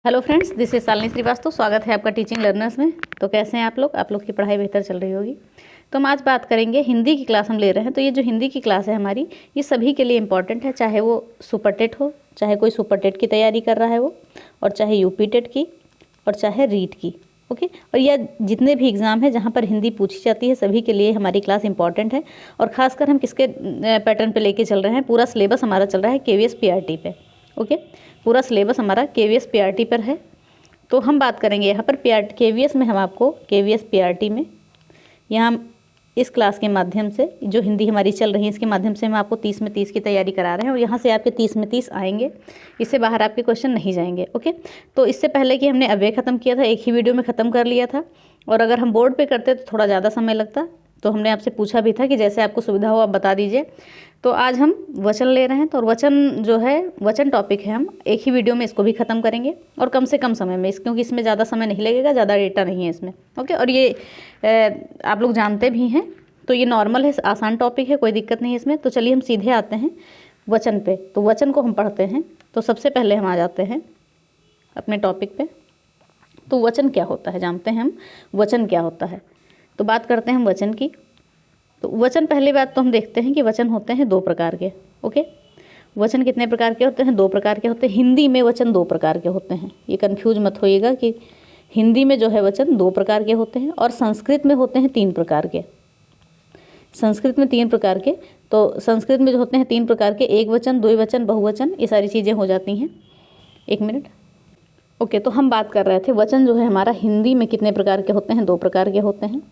Hello friends, this is Shalini Srivastava. स्वागत है आपका टीचिंग लर्नर्स में। तो कैसे हैं आप लोग? आप लोग की पढ़ाई बेहतर चल रही होगी। तो हम आज बात करेंगे, हिंदी की क्लास हम ले रहे हैं। तो ये जो हिंदी की क्लास है हमारी, ये सभी के लिए इम्पॉर्टेंट है, चाहे वो सुपर टेट हो, चाहे कोई सुपर टेट की तैयारी कर रहा है वो, और चाहे यूपी टेट की, और चाहे रीट की। ओके, और यह जितने भी एग्ज़ाम है जहाँ पर हिंदी पूछी जाती है, सभी के लिए हमारी क्लास इंपॉर्टेंट है। और ख़ासकर हम किसके पैटर्न पे लेके चल रहे हैं? पूरा सिलेबस हमारा चल रहा है केवीएस पीआरटी पे। ओके, पूरा सिलेबस हमारा केवीएस पीआरटी पर है। तो हम बात करेंगे यहाँ पर केवीएस में, हम आपको केवीएस पीआरटी में यहाँ इस क्लास के माध्यम से, जो हिंदी हमारी चल रही है इसके माध्यम से हम आपको 30 में 30 की तैयारी करा रहे हैं। और यहाँ से आपके 30 में 30 आएंगे, इससे बाहर आपके क्वेश्चन नहीं जाएंगे। ओके, तो इससे पहले कि हमने अवे ख़त्म किया था, एक ही वीडियो में ख़त्म कर लिया था। और अगर हम बोर्ड पे करते तो थोड़ा ज़्यादा समय लगता। तो हमने आपसे पूछा भी था कि जैसे आपको सुविधा हो आप बता दीजिए। तो आज हम वचन ले रहे हैं। तो वचन जो है, वचन टॉपिक है, हम एक ही वीडियो में इसको भी ख़त्म करेंगे, और कम से कम समय में, क्योंकि इसमें ज़्यादा समय नहीं लगेगा, ज़्यादा डेटा नहीं है इसमें। ओके, और ये आप लोग जानते भी हैं, तो ये नॉर्मल है, आसान टॉपिक है, कोई दिक्कत नहीं है इसमें। तो चलिए हम सीधे आते हैं वचन पे। तो वचन को हम पढ़ते हैं। तो सबसे पहले हम आ जाते हैं अपने टॉपिक पे। तो वचन क्या होता है जानते हैं हम, वचन क्या होता है। तो बात करते हैं हम वचन की। तो वचन, पहली बात तो हम देखते हैं कि वचन होते हैं दो प्रकार के। ओके, वचन कितने प्रकार के होते हैं? दो प्रकार के होते हैं। हिंदी में वचन दो प्रकार के होते हैं, ये कन्फ्यूज मत होइएगा कि हिंदी में जो है वचन दो प्रकार के होते हैं, और संस्कृत में होते हैं तीन प्रकार के। संस्कृत में तीन प्रकार के। तो संस्कृत में जो होते हैं तीन प्रकार के, एक वचन, द्विवचन, बहुवचन, ये सारी चीज़ें हो जाती हैं। एक मिनट। ओके, तो हम बात कर रहे थे वचन जो है हमारा हिंदी में कितने प्रकार के होते हैं? दो प्रकार के होते हैं।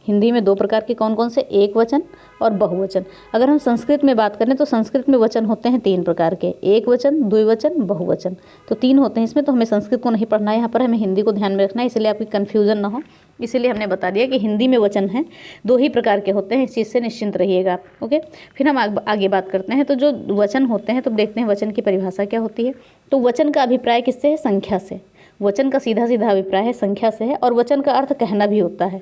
हिंदी में दो प्रकार के कौन कौन से? एक वचन और बहुवचन। अगर हम संस्कृत में बात करें तो संस्कृत में वचन होते हैं तीन प्रकार के, एक वचन, द्विवचन, बहुवचन। तो तीन होते हैं इसमें। तो हमें संस्कृत को नहीं पढ़ना है यहाँ पर, हमें हिंदी को ध्यान में रखना है, इसलिए आपकी कन्फ्यूजन ना हो, इसीलिए हमने बता दिया कि हिंदी में वचन हैं दो ही प्रकार के होते हैं। इस चीज़ से निश्चिंत रहिएगा आप। ओके, फिर हम आगे बात करते हैं। तो जो वचन होते हैं, तो देखते हैं वचन की परिभाषा क्या होती है। तो वचन का अभिप्राय किससे है? संख्या से। वचन का सीधा सीधा अभिप्राय है संख्या से है, और वचन का अर्थ कहना भी होता है।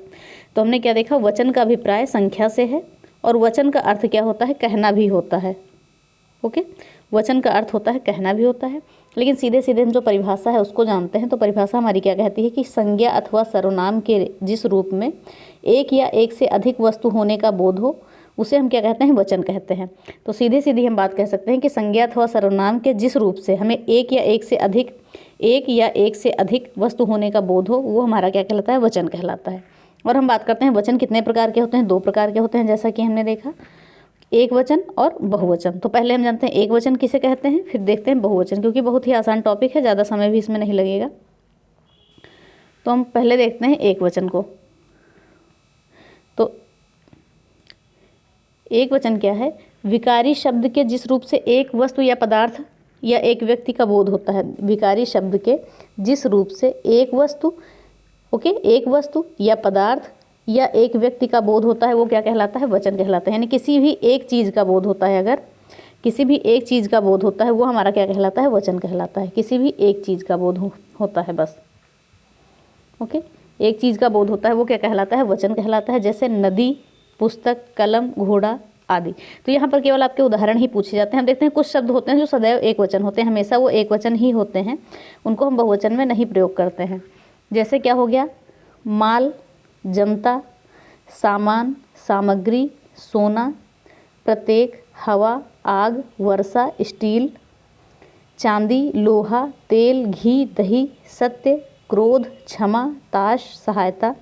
तो हमने क्या देखा? वचन का अभिप्राय संख्या से है, और वचन का अर्थ क्या होता है? कहना भी होता है। ओके, वचन का अर्थ होता है कहना भी होता है। लेकिन सीधे सीधे हम जो परिभाषा है उसको जानते हैं। तो परिभाषा हमारी क्या कहती है कि संज्ञा अथवा सर्वनाम के जिस रूप में एक या एक से अधिक वस्तु होने का बोध हो, उसे हम क्या कहते हैं? वचन कहते हैं। तो सीधे सीधी हम बात कह सकते हैं कि संज्ञा अथवा सर्वनाम के जिस रूप से हमें एक या एक से अधिक वस्तु होने का बोध हो, वो हमारा क्या कहलाता है? वचन कहलाता है। और हम बात करते हैं वचन कितने प्रकार के होते हैं? दो प्रकार के होते हैं, जैसा कि हमने देखा, एक वचन और बहुवचन। तो पहले हम जानते हैं एक वचन किसे कहते हैं, फिर देखते हैं बहुवचन, क्योंकि बहुत ही आसान टॉपिक है, ज़्यादा समय भी इसमें नहीं लगेगा। तो हम पहले देखते हैं एक वचन को। तो एक वचन क्या है? विकारी शब्द के जिस रूप से एक वस्तु या पदार्थ या एक व्यक्ति का बोध होता है। विकारी शब्द के जिस रूप से एक वस्तु, ओके, एक वस्तु या पदार्थ या एक व्यक्ति का बोध होता है, वो क्या कहलाता है? वचन कहलाता है। यानी किसी भी एक चीज़ का बोध होता है, अगर किसी भी एक चीज़ का बोध होता है, वो हमारा क्या कहलाता है? वचन कहलाता है। किसी भी एक चीज़ का बोध होता है बस। ओके, एक चीज़ का बोध होता है, वो क्या कहलाता है? वचन कहलाता है। जैसे नदी, पुस्तक, कलम, घोड़ा आदि। तो यहाँ पर केवल आपके उदाहरण ही पूछे जाते हैं। हम देखते हैं कुछ शब्द होते हैं जो सदैव एक वचन होते हैं, हमेशा वो एक वचन ही होते हैं, उनको हम बहुवचन में नहीं प्रयोग करते हैं। जैसे क्या हो गया? माल, जनता, सामान, सामग्री, सोना, प्रत्येक, हवा, आग, वर्षा, स्टील, चांदी, लोहा, तेल, घी, दही, सत्य, क्रोध, क्षमा, ताश, सहायता,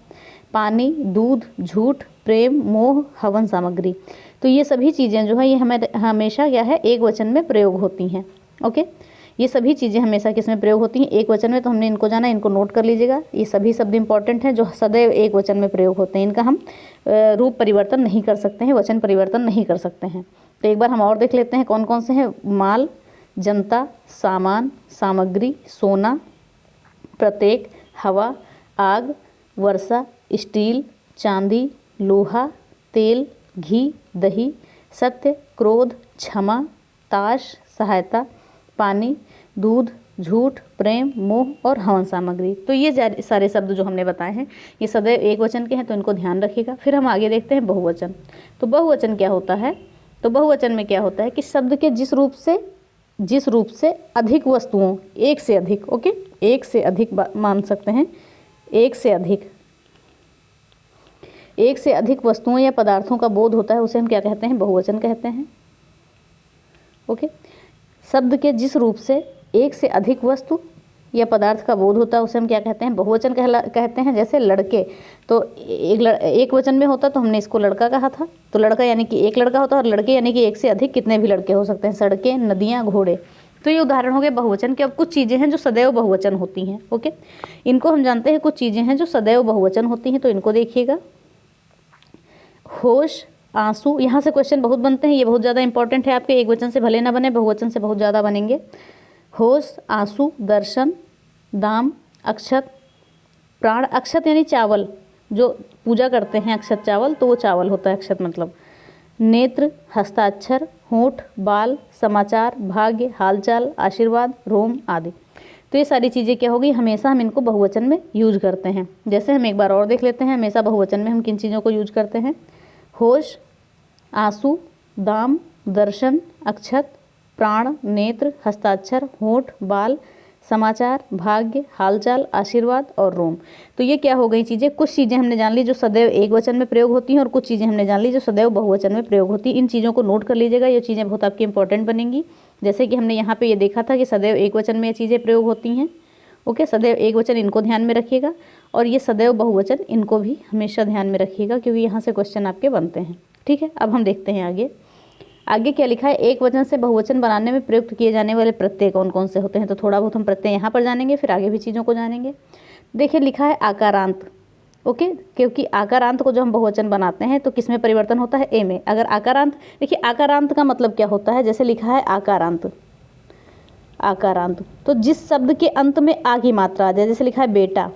पानी, दूध, झूठ, प्रेम, मोह, हवन सामग्री। तो ये सभी चीज़ें जो है, ये हमें हमेशा क्या है? एक वचन में प्रयोग होती हैं। ओके, ये सभी चीज़ें हमेशा किस में प्रयोग होती हैं? एक वचन में। तो हमने इनको जाना, इनको नोट कर लीजिएगा। ये सभी शब्द इंपॉर्टेंट हैं जो सदैव एक वचन में प्रयोग होते हैं। इनका हम रूप परिवर्तन नहीं कर सकते हैं, वचन परिवर्तन नहीं कर सकते हैं। तो एक बार हम और देख लेते हैं कौन कौन से हैं। माल, जनता, सामान, सामग्री, सोना, प्रत्येक, हवा, आग, वर्षा, स्टील, चांदी, लोहा, तेल, घी, दही, सत्य, क्रोध, क्षमा, ताश, सहायता, पानी, दूध, झूठ, प्रेम, मोह और हवन सामग्री। तो ये सारे शब्द जो हमने बताए हैं, ये सदैव एक वचन के हैं, तो इनको ध्यान रखिएगा। फिर हम आगे देखते हैं बहुवचन। तो बहुवचन क्या होता है? तो बहुवचन में क्या होता है कि शब्द के जिस रूप से जिस रूप से अधिक वस्तुओं, एक से अधिक, ओके, एक से अधिक मान सकते हैं, एक से अधिक वस्तुओं या पदार्थों का बोध होता है, उसे हम क्या कहते हैं? बहुवचन कहते हैं। ओके, शब्द के जिस रूप से एक से अधिक वस्तु या पदार्थ का बोध होता है उसे हम क्या कहते हैं? बहुवचन कहते हैं। जैसे लड़के, तो एक वचन में होता तो हमने इसको लड़का कहा था, तो लड़का यानी कि एक लड़का होता है, और लड़के यानी कि एक से अधिक कितने भी लड़के हो सकते हैं। सड़कें, नदियाँ, घोड़े, तो ये उदाहरण हो गए बहुवचन के। अब कुछ चीज़ें हैं जो सदैव बहुवचन होती हैं। ओके, इनको हम जानते हैं। कुछ चीज़ें हैं जो सदैव बहुवचन होती हैं, तो इनको देखिएगा। होश, आंसू, यहाँ से क्वेश्चन बहुत बनते हैं, ये बहुत ज़्यादा इंपॉर्टेंट है आपके। एक वचन से भले ना बने, बहुवचन से बहुत ज़्यादा बनेंगे। होश, आंसू, दर्शन, दाम, अक्षत, प्राण। अक्षत यानी चावल, जो पूजा करते हैं अक्षत चावल, तो वो चावल होता है अक्षत मतलब। नेत्र, हस्ताक्षर, होंठ, बाल, समाचार, भाग्य, हालचाल, आशीर्वाद, रोम आदि। तो ये सारी चीज़ें क्या होगी? हमेशा हम इनको बहुवचन में यूज करते हैं। जैसे हम एक बार और देख लेते हैं, हमेशा बहुवचन में हम किन चीज़ों को यूज करते हैं? होश, आंसू, दाम, दर्शन, अक्षत, प्राण, नेत्र, हस्ताक्षर, होंठ, बाल, समाचार, भाग्य, हालचाल, आशीर्वाद और रोम। तो ये क्या हो गई चीज़ें? कुछ चीज़ें हमने जान ली जो सदैव एक वचन में प्रयोग होती हैं, और कुछ चीज़ें हमने जान ली जो सदैव बहुवचन में प्रयोग होती हैं। इन चीज़ों को नोट कर लीजिएगा, ये चीज़ें बहुत आपकी इंपॉर्टेंट बनेंगी। जैसे कि हमने यहाँ पे ये देखा था कि सदैव एक वचन में ये चीज़ें प्रयोग होती हैं। ओके, सदैव एक वचन, इनको ध्यान में रखिएगा, और ये सदैव बहुवचन, इनको भी हमेशा ध्यान में रखिएगा, क्योंकि यहाँ से क्वेश्चन आपके बनते हैं। ठीक है, अब हम देखते हैं आगे क्या लिखा है। एक वचन से बहुवचन बनाने में प्रयुक्त किए जाने वाले प्रत्यय कौन कौन से होते हैं? तो थोड़ा बहुत हम प्रत्यय यहाँ पर जानेंगे, फिर आगे भी चीज़ों को जानेंगे। देखिए लिखा है आकारांत। ओके, क्योंकि आकारांत को जो हम बहुवचन बनाते हैं तो किस में परिवर्तन होता है? ए में। अगर आकारांत, देखिए आकारांत का मतलब क्या होता है? जैसे लिखा है आकारांत, तो जिस शब्द के अंत में आ की मात्रा आ जाए, जैसे लिखा है बेटा।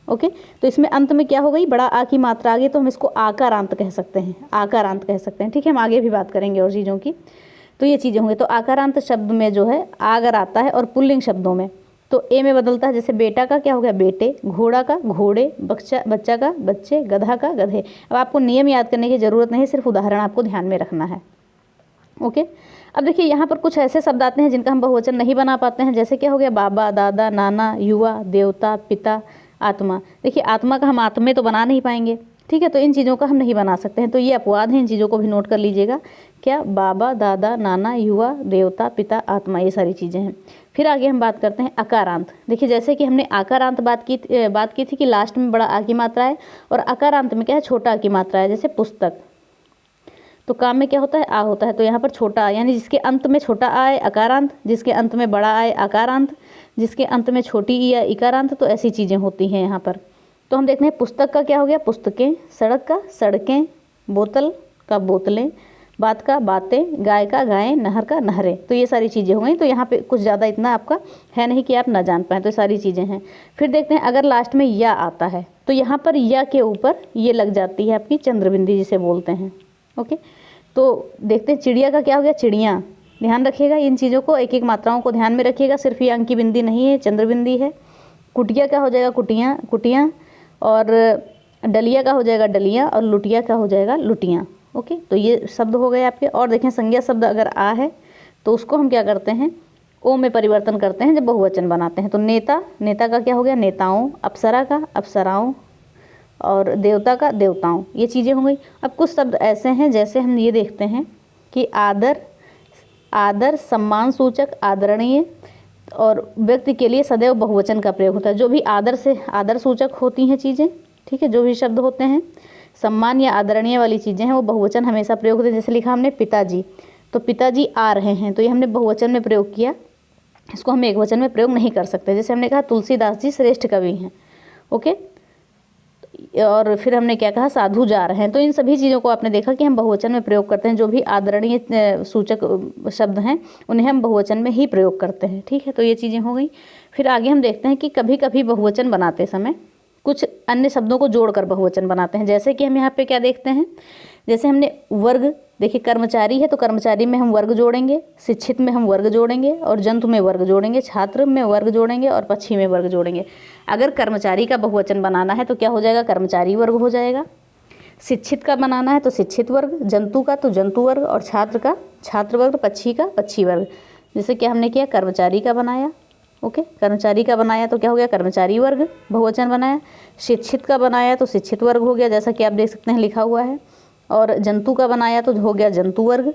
ओके, तो इसमें अंत में क्या हो गई? बड़ा आ की मात्रा आ गई, तो हम इसको आकारांत कह सकते हैं, आकारांत कह सकते हैं। ठीक है, हम आगे भी बात करेंगे और चीज़ों की, तो ये चीज़ें होंगी। तो आकारांत शब्द में जो है आ अगर आता है, और पुल्लिंग शब्दों में तो ए में बदलता है। जैसे बेटा का क्या हो गया? बेटे, घोड़ा का घोड़े, बच्चा का बच्चे, गधा का गधे। अब आपको नियम याद करने की ज़रूरत नहीं, सिर्फ उदाहरण आपको ध्यान में रखना है। ओके, अब देखिए यहाँ पर कुछ ऐसे शब्द आते हैं जिनका हम बहुवचन नहीं बना पाते हैं। जैसे क्या हो गया? बाबा, दादा, नाना, युवा, देवता, पिता, आत्मा। देखिए आत्मा का हम आत्मे तो बना नहीं पाएंगे, ठीक है, तो इन चीज़ों का हम नहीं बना सकते हैं, तो ये अपवाद है। इन चीज़ों को भी नोट कर लीजिएगा। क्या? बाबा, दादा, नाना, युवा, देवता, पिता, आत्मा, ये सारी चीज़ें हैं। फिर आगे हम बात करते हैं अकारांत। देखिए जैसे कि हमने आकारांत बात की थी कि लास्ट में बड़ा आ की मात्रा है, और अकारांत में क्या है? छोटा आ की मात्रा है। जैसे पुस्तक, तो काम में क्या होता है? आ होता है, तो यहाँ पर छोटा आ, यानी जिसके अंत में छोटा आ है अकारांत, जिसके अंत में बड़ा आ है अकारांत, जिसके अंत में छोटी ई या इकारांत, तो ऐसी चीज़ें होती हैं यहाँ पर। तो हम देखते हैं पुस्तक का क्या हो गया? पुस्तकें, सड़क का सड़कें, बोतल का बोतलें, बात का बातें, गाय का गायें, नहर का नहरें। तो ये सारी चीज़ें हो गई। तो यहाँ पे कुछ ज़्यादा इतना आपका है नहीं कि आप ना जान पाएँ, तो ये सारी चीज़ें हैं। फिर देखते हैं अगर लास्ट में या आता है, तो यहाँ पर या के ऊपर ये लग जाती है आपकी चंद्रबिंदी जिसे बोलते हैं। ओके, तो देखते हैं चिड़िया का क्या हो गया? चिड़ियाँ। ध्यान रखिएगा इन चीज़ों को, एक एक मात्राओं को ध्यान में रखिएगा, सिर्फ ये अंक की बिंदी नहीं है, चंद्रबिंदी है। कुटिया का हो जाएगा कुटियाँ, और डलिया का हो जाएगा डलियाँ, और लुटिया का हो जाएगा लुटियाँ। ओके, तो ये शब्द हो गए आपके। और देखें संज्ञा शब्द अगर आ है तो उसको हम क्या करते हैं? ओ में परिवर्तन करते हैं जब बहुवचन बनाते हैं। तो नेता का क्या हो गया? नेताओं, अप्सरा का अप्सराओं, और देवता का देवताओं, ये चीज़ें हो गई। अब कुछ शब्द ऐसे हैं, जैसे हम ये देखते हैं कि आदर सम्मान सूचक, आदरणीय, और व्यक्ति के लिए सदैव बहुवचन का प्रयोग होता है। जो भी आदर सूचक होती हैं चीज़ें, ठीक है, जो भी शब्द होते हैं सम्मान या आदरणीय वाली चीज़ें हैं, वो बहुवचन हमेशा प्रयोग होते हैं। जैसे लिखा हमने पिताजी, तो पिताजी आ रहे हैं, तो ये हमने बहुवचन में प्रयोग किया, इसको हम एक वचन में प्रयोग नहीं कर सकते। जैसे हमने कहा तुलसीदास जी श्रेष्ठ कवि हैं। ओके, और फिर हमने क्या कहा? साधु जा रहे हैं। तो इन सभी चीज़ों को आपने देखा कि हम बहुवचन में प्रयोग करते हैं। जो भी आदरणीय सूचक शब्द हैं उन्हें हम बहुवचन में ही प्रयोग करते हैं। ठीक है, तो ये चीज़ें हो गई। फिर आगे हम देखते हैं कि कभी कभी बहुवचन बनाते समय कुछ अन्य शब्दों को जोड़कर बहुवचन बनाते हैं। जैसे कि हम यहाँ पे क्या देखते हैं? जैसे हमने वर्ग, देखिए कर्मचारी है तो कर्मचारी में हम वर्ग जोड़ेंगे, शिक्षित में हम वर्ग जोड़ेंगे, और जंतु में वर्ग जोड़ेंगे, छात्र में वर्ग जोड़ेंगे, और पक्षी में वर्ग जोड़ेंगे। अगर कर्मचारी का बहुवचन बनाना है तो क्या हो जाएगा? कर्मचारी वर्ग हो जाएगा। शिक्षित का बनाना है तो शिक्षित वर्ग, जंतु का तो जंतु वर्ग, और छात्र का छात्र वर्ग, पक्षी का पक्षी वर्ग। जैसे क्या हमने किया, कर्मचारी का बनाया, ओके, कर्मचारी का बनाया तो क्या हो गया, कर्मचारी वर्ग बहुवचन बनाया। शिक्षित का बनाया तो शिक्षित वर्ग हो गया, जैसा कि आप देख सकते हैं लिखा हुआ है। और जंतु का बनाया तो हो गया जंतु वर्ग।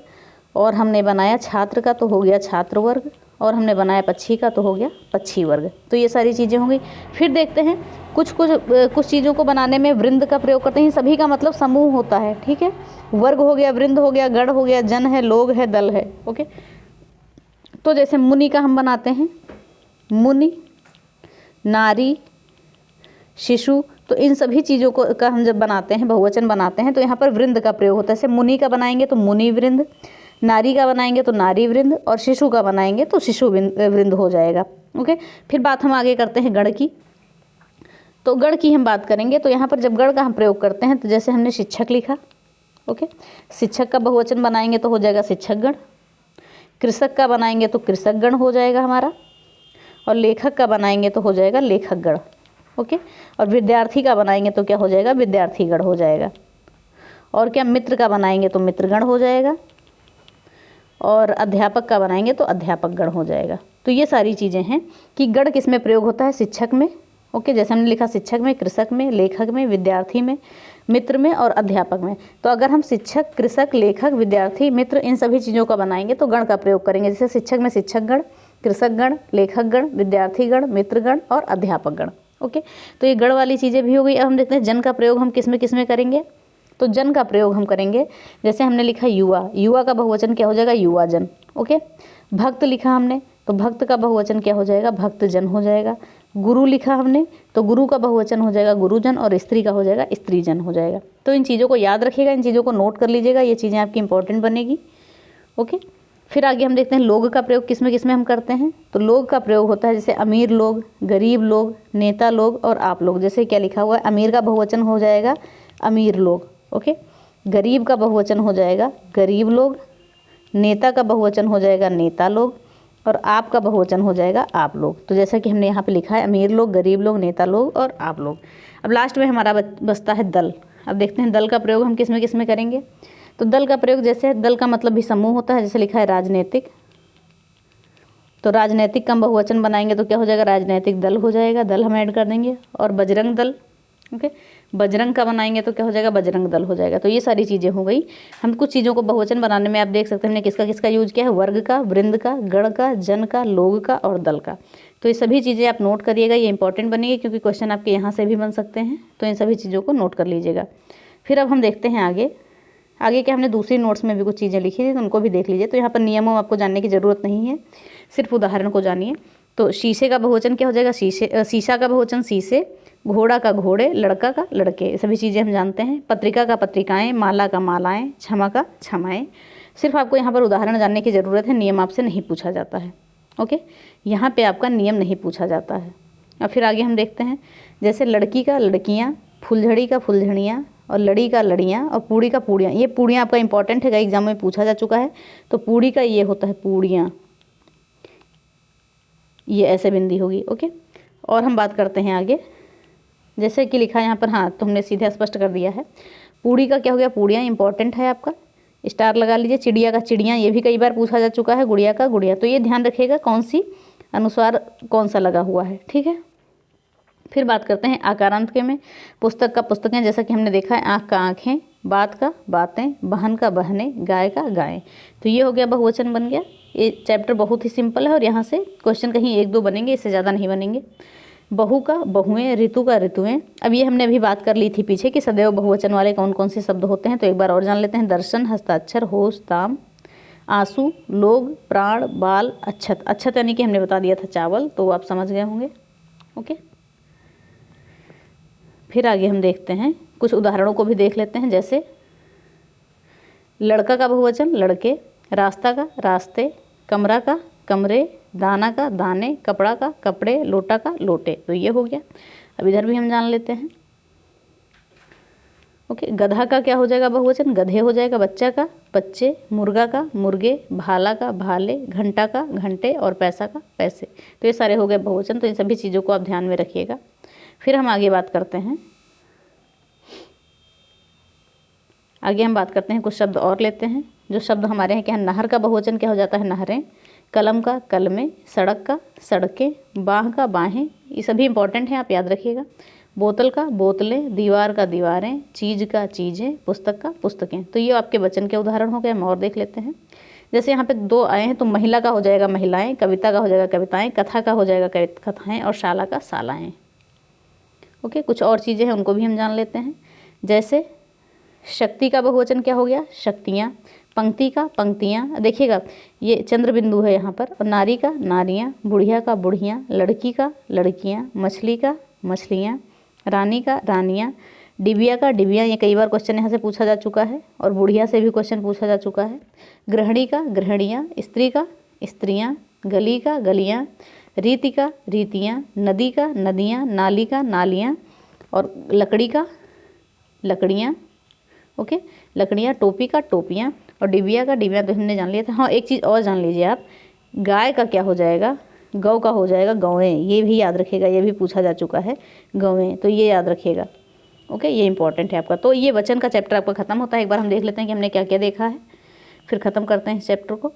और हमने बनाया छात्र का तो हो गया छात्र वर्ग। और हमने बनाया पक्षी का तो हो गया पक्षी वर्ग। तो ये सारी चीज़ें हो गई। फिर देखते हैं कुछ चीज़ों को बनाने में वृंद का प्रयोग करते हैं। सभी का मतलब समूह होता है, ठीक है। वर्ग हो गया, वृंद हो गया, गण हो गया, जन है, लोग है, दल है, ओके। तो जैसे मुनि का हम बनाते हैं, मुनि, नारी, शिशु, तो इन सभी चीज़ों का हम जब बनाते हैं, बहुवचन बनाते हैं, तो यहाँ पर वृंद का प्रयोग होता है। जैसे मुनि का बनाएंगे तो मुनि वृंद, नारी का बनाएंगे तो नारी वृंद, और शिशु का बनाएंगे तो शिशु वृंद हो जाएगा, ओके। फिर बात हम आगे करते हैं गण की। तो गण की हम बात करेंगे तो यहाँ पर जब गण का हम प्रयोग करते हैं तो जैसे हमने शिक्षक लिखा, ओके, शिक्षक का बहुवचन बनाएंगे तो हो जाएगा शिक्षक गण। कृषक का बनाएंगे तो कृषक गण हो जाएगा हमारा। और लेखक का बनाएंगे तो हो जाएगा लेखक गण, ओके। और विद्यार्थी का बनाएंगे तो क्या हो जाएगा, विद्यार्थी गण हो जाएगा। और क्या मित्र का बनाएंगे तो मित्रगण हो जाएगा। और अध्यापक का बनाएंगे तो अध्यापक गण हो जाएगा। तो ये सारी चीज़ें हैं कि गण किस में प्रयोग होता है, शिक्षक में, ओके, जैसे हमने लिखा शिक्षक में, कृषक में, लेखक में, विद्यार्थी में, मित्र में और अध्यापक में। तो अगर हम शिक्षक, कृषक, लेखक, विद्यार्थी, मित्र इन सभी चीज़ों का बनाएंगे तो गण का प्रयोग करेंगे। जैसे शिक्षक में शिक्षक गण, कृषक गण, लेखक गण, विद्यार्थी गण, मित्र गण और अध्यापक गण, ओके। तो ये गण वाली चीज़ें भी हो गई। अब हम देखते हैं जन का प्रयोग हम किस में करेंगे। तो जन का प्रयोग हम करेंगे, जैसे हमने लिखा युवा, युवा का बहुवचन क्या हो जाएगा, युवा जन, ओके। भक्त लिखा हमने तो भक्त का बहुवचन क्या हो जाएगा, भक्त जन हो जाएगा। गुरु लिखा हमने तो गुरु का बहुवचन हो जाएगा गुरुजन, और स्त्री का हो जाएगा स्त्रीजन हो जाएगा। तो इन चीज़ों को याद रखिएगा, इन चीज़ों को नोट कर लीजिएगा, ये चीज़ें आपकी इंपॉर्टेंट बनेगी, ओके। फिर आगे हम देखते हैं लोग का प्रयोग किस में हम करते हैं। तो लोग का प्रयोग होता है जैसे अमीर लोग, गरीब लोग, नेता लोग और आप लोग। जैसे क्या लिखा हुआ है, अमीर का बहुवचन हो जाएगा अमीर लोग, ओके। गरीब का बहुवचन हो जाएगा गरीब लोग, नेता का बहुवचन हो जाएगा नेता लोग, और आप का बहुवचन हो जाएगा आप लोग। तो जैसा कि हमने यहाँ पे लिखा है, अमीर लोग, गरीब लोग, नेता लोग और आप लोग। अब लास्ट में हमारा बचता है दल। अब देखते हैं दल का प्रयोग हम किस में करेंगे। तो दल का प्रयोग, जैसे दल का मतलब भी समूह होता है, जैसे लिखा है राजनीतिक, तो राजनीतिक का बहुवचन बनाएंगे तो क्या हो जाएगा, राजनीतिक दल हो जाएगा, दल हम ऐड कर देंगे। और बजरंग दल, ओके, बजरंग का बनाएंगे तो क्या हो जाएगा, बजरंग दल हो जाएगा। तो ये सारी चीज़ें हो गई। हम कुछ चीज़ों को बहुवचन बनाने में आप देख सकते हैं हमने किसका यूज किया है, वर्ग का, वृंद का, गण का, जन का, लोग का और दल का। तो ये सभी चीज़ें आप नोट करिएगा, ये इंपॉर्टेंट बनेगी क्योंकि क्वेश्चन आपके यहाँ से भी बन सकते हैं। तो इन सभी चीज़ों को नोट कर लीजिएगा। फिर अब हम देखते हैं आगे क्या हमने दूसरी नोट्स में भी कुछ चीज़ें लिखी थी तो उनको भी देख लीजिए। तो यहाँ पर नियमों आपको जानने की ज़रूरत नहीं है, सिर्फ उदाहरण को जानिए। तो शीशे का बहुवचन क्या हो जाएगा, शीशा का बहुवचन शीशे, घोड़ा का घोड़े, लड़का का लड़के, ये सभी चीज़ें हम जानते हैं। पत्रिका का पत्रिकाएं, माला का मालाएं, क्षमा का क्षमाएं। सिर्फ आपको यहाँ पर उदाहरण जानने की ज़रूरत है, नियम आपसे नहीं पूछा जाता है, ओके। यहाँ पे आपका नियम नहीं पूछा जाता है। और फिर आगे हम देखते हैं, जैसे लड़की का लड़कियाँ, फुलझड़ी का फुलझड़ियाँ, और लड़ी का लड़ियाँ, और पूड़ी का पूड़ियाँ। ये पूड़ियाँ आपका इंपॉर्टेंट है, कई एग्जाम में पूछा जा चुका है। तो पूड़ी का ये होता है पूड़ियाँ, ये ऐसे बिंदी होगी, ओके। और हम बात करते हैं आगे, जैसे कि लिखा है यहाँ पर, हाँ तो हमने सीधे स्पष्ट कर दिया है। पूड़ी का क्या हो गया, पूड़ियाँ इंपॉर्टेंट है आपका, स्टार लगा लीजिए। चिड़िया का चिड़ियाँ, ये भी कई बार पूछा जा चुका है। गुड़िया का गुड़िया, तो ये ध्यान रखिएगा कौन सी अनुस्वार कौन सा लगा हुआ है, ठीक है। फिर बात करते हैं आकारांत के में। पुस्तक का पुस्तकें, जैसा कि हमने देखा है, आँख का आँखें, बात का बातें, बहन का बहनें, गाय का गायें। तो ये हो गया बहुवचन बन गया। ये चैप्टर बहुत ही सिंपल है और यहाँ से क्वेश्चन कहीं 1-2 बनेंगे, इससे ज़्यादा नहीं बनेंगे। बहू का बहुएं, ऋतु का ऋतुएं। अब ये हमने अभी बात कर ली थी पीछे कि सदैव बहुवचन वाले कौन कौन से शब्द होते हैं, तो एक बार और जान लेते हैं। दर्शन, हस्ताक्षर, होश, ताम, आंसू, लोग, प्राण, बाल, अक्षत। अक्षत यानी कि हमने बता दिया था चावल, तो आप समझ गए होंगे, ओके। फिर आगे हम देखते हैं, कुछ उदाहरणों को भी देख लेते हैं। जैसे लड़का का बहुवचन लड़के, रास्ता का रास्ते, कमरा का कमरे, दाना का दाने, कपड़ा का कपड़े, लोटा का लोटे। तो ये हो गया। अब इधर भी हम जान लेते हैं, ओके। गधा का क्या हो जाएगा बहुवचन, गधे हो जाएगा। बच्चा का बच्चे, मुर्गा का मुर्गे, भाला का भाले, घंटा का घंटे और पैसा का पैसे। तो ये सारे हो गए बहुवचन। तो इन सभी चीज़ों को आप ध्यान में रखिएगा। फिर हम आगे बात करते हैं, कुछ शब्द और लेते हैं। जो शब्द हमारे हैं क्या है, नहर का बहुवचन क्या हो जाता है, नहरें। कलम का कलमें, सड़क का सड़कें, बाह का बाहें, ये सभी इंपॉर्टेंट हैं, आप याद रखिएगा। बोतल का बोतलें, दीवार का दीवारें, चीज़ का चीज़ें, पुस्तक का पुस्तकें। तो ये आपके वचन के उदाहरण हो गए। हम और देख लेते हैं। जैसे यहाँ पे 2 आए हैं तो महिला का हो जाएगा महिलाएं, कविता का हो जाएगा कविताएं, कथा का हो जाएगा कथाएं और शाला का शालाएं। ओके, कुछ और चीज़ें हैं उनको भी हम जान लेते हैं। जैसे शक्ति का बहुवचन क्या हो गया? शक्तियाँ। पंक्ति का पंक्तियाँ, देखिएगा ये चंद्र बिंदु है यहाँ पर। और नारी का नारियाँ, बुढ़िया का बुढ़ियाँ, लड़की का लड़कियाँ, मछली का मछलियाँ, रानी का रानियाँ, डिबिया का डिबिया, ये कई बार क्वेश्चन यहाँ से पूछा जा चुका है। और बुढ़िया से भी क्वेश्चन पूछा जा चुका है। गृहिणी का गृहिणियाँ, स्त्री का स्त्रियाँ, गली का गलियाँ, रीति का रीतियाँ, नदी का नदियाँ, नाली का नालियाँ, और लकड़ी का लकड़ियाँ। ओके, लकड़ियाँ, टोपी का टोपियाँ, और डिबिया का डिबिया तो हमने जान लिया था। हाँ, एक चीज़ और जान लीजिए आप, गाय का क्या हो जाएगा? गौ का हो जाएगा गौएँ। ये भी याद रखिएगा, ये भी पूछा जा चुका है, गौएँ, तो ये याद रखिएगा। ओके, ये इंपॉर्टेंट है आपका। तो ये वचन का चैप्टर आपका खत्म होता है। एक बार हम देख लेते हैं कि हमने क्या क्या देखा है, फिर ख़त्म करते हैं इस चैप्टर को।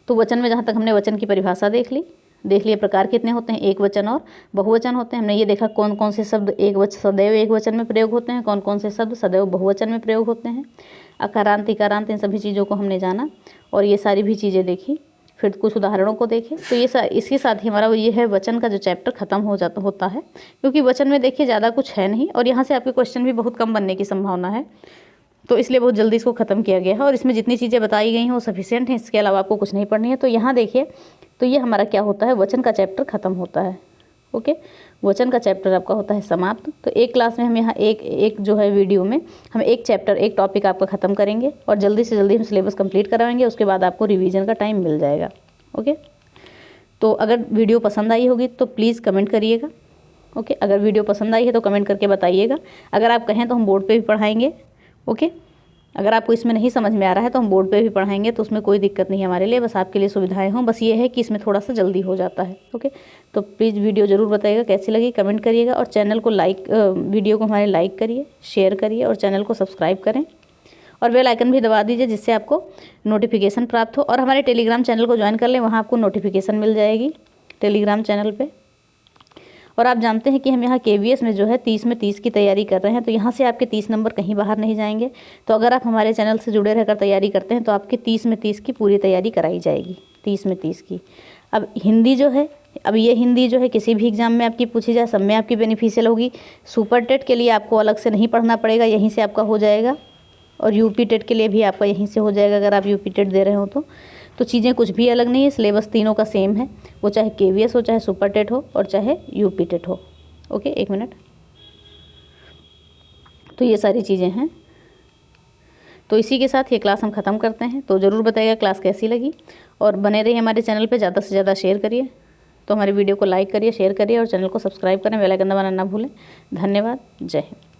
तो वचन में जहाँ तक हमने वचन की परिभाषा देख लिए प्रकार कितने होते हैं, एक वचन और बहुवचन होते हैं। हमने ये देखा कौन कौन से शब्द सदैव एक वचन में प्रयोग होते हैं, कौन कौन से शब्द सदैव बहुवचन में प्रयोग होते हैं। अकारांत इकारांत, इन सभी चीज़ों को हमने जाना और ये सारी भी चीज़ें देखी। फिर कुछ उदाहरणों को देखें। तो ये इसके साथ ही हमारा ये है वचन का जो चैप्टर खत्म होता है, क्योंकि वचन में देखिए ज़्यादा कुछ है नहीं और यहाँ से आपके क्वेश्चन भी बहुत कम बनने की संभावना है, तो इसलिए बहुत जल्दी इसको ख़त्म किया गया है। और इसमें जितनी चीज़ें बताई गई हैं वो सफिशिएंट हैं, इसके अलावा आपको कुछ नहीं पढ़नी है। तो यहाँ देखिए, तो ये हमारा क्या होता है, वचन का चैप्टर ख़त्म होता है। ओके, वचन का चैप्टर आपका होता है समाप्त। तो एक क्लास में हम यहाँ एक जो है वीडियो में हम एक चैप्टर एक टॉपिक आपका ख़त्म करेंगे और जल्दी से जल्दी हम सिलेबस कंप्लीट कराएंगे। उसके बाद आपको रिवीजन का टाइम मिल जाएगा। ओके, तो अगर वीडियो पसंद आई होगी तो प्लीज़ कमेंट करिएगा। ओके, अगर वीडियो पसंद आई है तो कमेंट करके बताइएगा। अगर आप कहें तो हम बोर्ड पे भी पढ़ाएंगे। ओके, अगर आपको इसमें नहीं समझ में आ रहा है तो हम बोर्ड पे भी पढ़ाएंगे, तो उसमें कोई दिक्कत नहीं है हमारे लिए, बस आपके लिए सुविधाएं हों। बस ये है कि इसमें थोड़ा सा जल्दी हो जाता है। ओके, तो प्लीज़ वीडियो ज़रूर बताइएगा कैसी लगी, कमेंट करिएगा और चैनल को वीडियो को हमारे लाइक करिए, शेयर करिए और चैनल को सब्सक्राइब करें और बेल आइकन भी दबा दीजिए जिससे आपको नोटिफिकेशन प्राप्त हो। और हमारे टेलीग्राम चैनल को ज्वाइन कर लें, वहाँ आपको नोटिफिकेशन मिल जाएगी टेलीग्राम चैनल पर। और आप जानते हैं कि हम यहाँ KVS में जो है 30 में 30 की तैयारी कर रहे हैं, तो यहाँ से आपके 30 नंबर कहीं बाहर नहीं जाएंगे। तो अगर आप हमारे चैनल से जुड़े रहकर तैयारी करते हैं तो आपकी 30 में 30 की पूरी तैयारी कराई जाएगी, 30 में 30 की। अब हिंदी जो है, अब ये हिंदी जो है किसी भी एग्जाम में आपकी पूछी जाए, सब में आपकी बेनिफिशियल होगी। सुपर टेट के लिए आपको अलग से नहीं पढ़ना पड़ेगा, यहीं से आपका हो जाएगा। और यूपी टेट के लिए भी आपका यहीं से हो जाएगा अगर आप यूपी टेट दे रहे हो तो चीज़ें कुछ भी अलग नहीं है, सिलेबस तीनों का सेम है, वो चाहे KVS हो, चाहे सुपर टेट हो और चाहे यूपी टेट हो। ओके, एक मिनट। तो ये सारी चीज़ें हैं। तो इसी के साथ ये क्लास हम ख़त्म करते हैं। तो ज़रूर बताइएगा क्लास कैसी लगी और बने रहिए हमारे चैनल पे, ज़्यादा से ज़्यादा शेयर करिए। तो हमारी वीडियो को लाइक करिए, शेयर करिए और चैनल को सब्सक्राइब करें, बेल आइकन दबाना ना भूलें। धन्यवाद, जय हिंद।